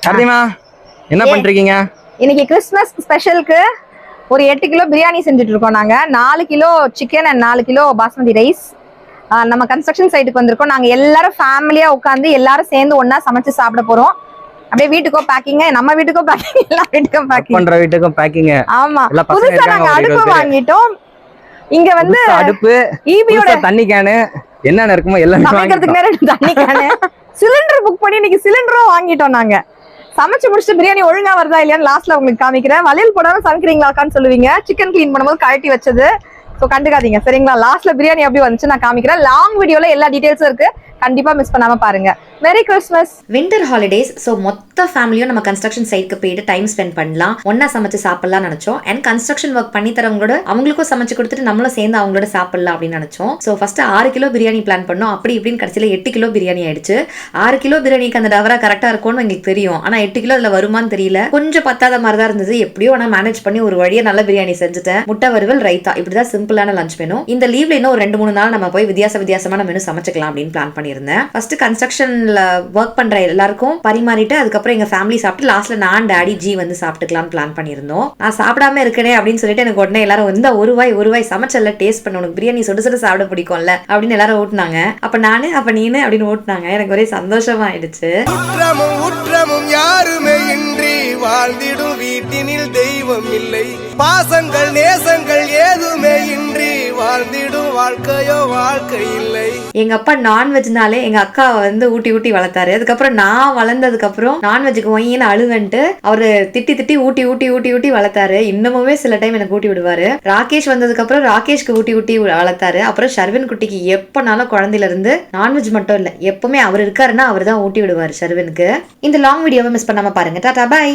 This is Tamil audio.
கார்த்திமா என்ன பண்றீங்க? இன்னைக்கு கிறிஸ்மஸ் ஸ்பெஷலுக்கு ஒரு 8 கிலோ பிரியாணி செஞ்சுட்டு இருக்கோம். நாங்க 4 kilo chicken and 4 kilo basmati rice. நம்ம கன்ஸ்ட்ரக்ஷன் சைட்டுக்கு வந்திருக்கோம். நாங்க எல்லாரும் ஃபேமிலியா உட்காந்து எல்லாரும் சேர்ந்து ஒண்ணா சமைச்சு சாப்பிட போறோம். அப்படியே வீட்டுக்கோ பேக்கிங், நம்ம வீட்டுக்கோ பேக்கிங், எல்லா வீட்டுக்கும் பேக்கிங், பண்ற வீட்டுக்கும் பேக்கிங். ஆமா, புதுசா நாங்க அடுப்பு வாங்கிட்டோம். இங்க வந்து அடுப்பு, ஈபியோட தண்ணி கேனு, என்னென்ன இருக்குமோ எல்லாம் சமைக்கிறதுக்கு நேரம் தண்ணி கேனு, சிலிண்டர் புக் பண்ணி இன்னைக்கு சிலிண்டரும் வாங்கிட்டோம். நாங்க சமைச்சு முடிச்சுட்டு பிரியாணி ஒழுங்கா வருதா இல்லையான்னு லாஸ்ட்ல உங்களுக்கு காமிக்கிறேன். வளையல் போடாம சமைக்கிறீங்களாக்கான்னு சொல்லுவீங்க. சிக்கன் கிளீன் பண்ணும்போது கழட்டி வச்சது, ஸோ கண்டுக்காதீங்க சரிங்களா. லாஸ்ட்ல பிரியாணி எப்படி வந்துச்சு நான் காமிக்கிறேன். லாங் வீடியோல எல்லா டீடைல்ஸும் இருக்கு, கண்டிப்பா மிஸ் பண்ணாம பாருங்க. Merry Christmas. Winter holidays, so மொத்த ஃபேமிலியும் நம்ம கன்ஸ்ட்ரக்ஷன் சைட்க்கு போயிட்டு டைம் ஸ்பெண்ட் பண்ணலாம், ஒன்னா சமைச்சு சாப்பிடலாம் நினைச்சோம். அண்ட் கன்ஸ்ட்ரக்ஷன் ஒர்க் பண்ணி தரவங்களோட அவங்களுக்கும் சமைச்சு கொடுத்துட்டு நம்மளும் சேர்ந்து அவங்களோட சாப்பிடலாம் அப்படின்னு நினைச்சோம். So first 6 kilo biryani plan பண்ணோம். அப்படி இப்படின்னு கடைசியில் 8 கிலோ பிரியாணி ஆயிடுச்சு. 6 கிலோ பிரியாணிக்கு அந்த டவரா கரெக்டா இருக்கும்னு எங்களுக்கு தெரியும். ஆனா 8 கிலோ அதுல வருமானு தெரியல, கொஞ்சம் பத்தாத மாதிரி தான் இருந்தது. எப்படியோ நான் மேனேஜ் பண்ணி ஒரு வழியா நல்ல பிரியாணி செஞ்சுட்டேன். முட்டை வறுவல், ரைத்தா, இப்படிதான் சிம்பிளான லஞ்ச் மெனு. இந்த லீவ்ல இன்னும் ஒரு 2-3 நாள் நம்ம போய் வித்தியாசமான மெனு சமைச்சுக்கலாம் அப்படின்னு பிளான் பண்ணியிருந்தேன். ஃபர்ஸ்ட் கன்ஸ்ட்ரக்ஷன்ல ஒர்க் பண்ற எல்லாருக்கும் பரிமாறிட்டு அதுக்கப்புறம் எங்க ஃபேமிலி சாப்பிட்டு லாஸ்ட்ல நான், டாடி, ஜி வந்து சாப்பிட்டுக்கலாம்னு பிளான் பண்ணியிருந்தோம். நான் சாப்பிடாம இருக்கனே அப்படின்னு சொல்லிட்டு எனக்கு உடனே எல்லாரும் வந்து ஒரு வாய் சமைச்சல டேஸ்ட் பண்ண, உனக்கு பிரியாணி சுடு சுடு சாப்பிட பிடிக்கும்ல அப்படின்னு எல்லாரும் ஓட்டுனாங்க. அப்ப நானு, அப்ப நீனு அப்படின்னு ஓட்டுனாங்க. எனக்கு ஒரே சந்தோஷமா ஆயிடுச்சு. உற்றமும் யாருமே இன்றி வாழ்ந்திடும் வீட்டினில் தெய்வம் இல்லை, பாசங்கள் நேசங்கள் ஏதுமே இன்றி வாழ்ந்திடும் வாழ்க்கையோ வாழ்க்கை இல்லை. எங்க அப்பா நான்வெஜ்னாலே எங்க அக்காவை வந்து ஊட்டி வளர்த்தாரு. அதுக்கப்புறம் நான் வளர்ந்ததுக்கு அப்புறம் நான்வெஜ்ஜுக்கு ஒயின்னு அழுவன்ட்டு அவரு திட்டி ஊட்டி வளர்த்தாரு. இன்னமுமே சில டைம் எனக்கு ஊட்டி விடுவாரு. ராகேஷ் வந்ததுக்கு அப்புறம் ராகேஷ்க்கு ஊட்டி வளர்த்தாரு. அப்புறம் ஷர்வின் குட்டிக்கு எப்பனாலும் குழந்தையில இருந்து நான்வெஜ் மட்டும் இல்ல, எப்பவுமே அவர் இருக்காருன்னா அவர் தான் ஊட்டி விடுவாரு ஷர்வினுக்கு. இந்த லாங் வீடியோவை மிஸ் பண்ணாம பாருங்க. டாடா, பை.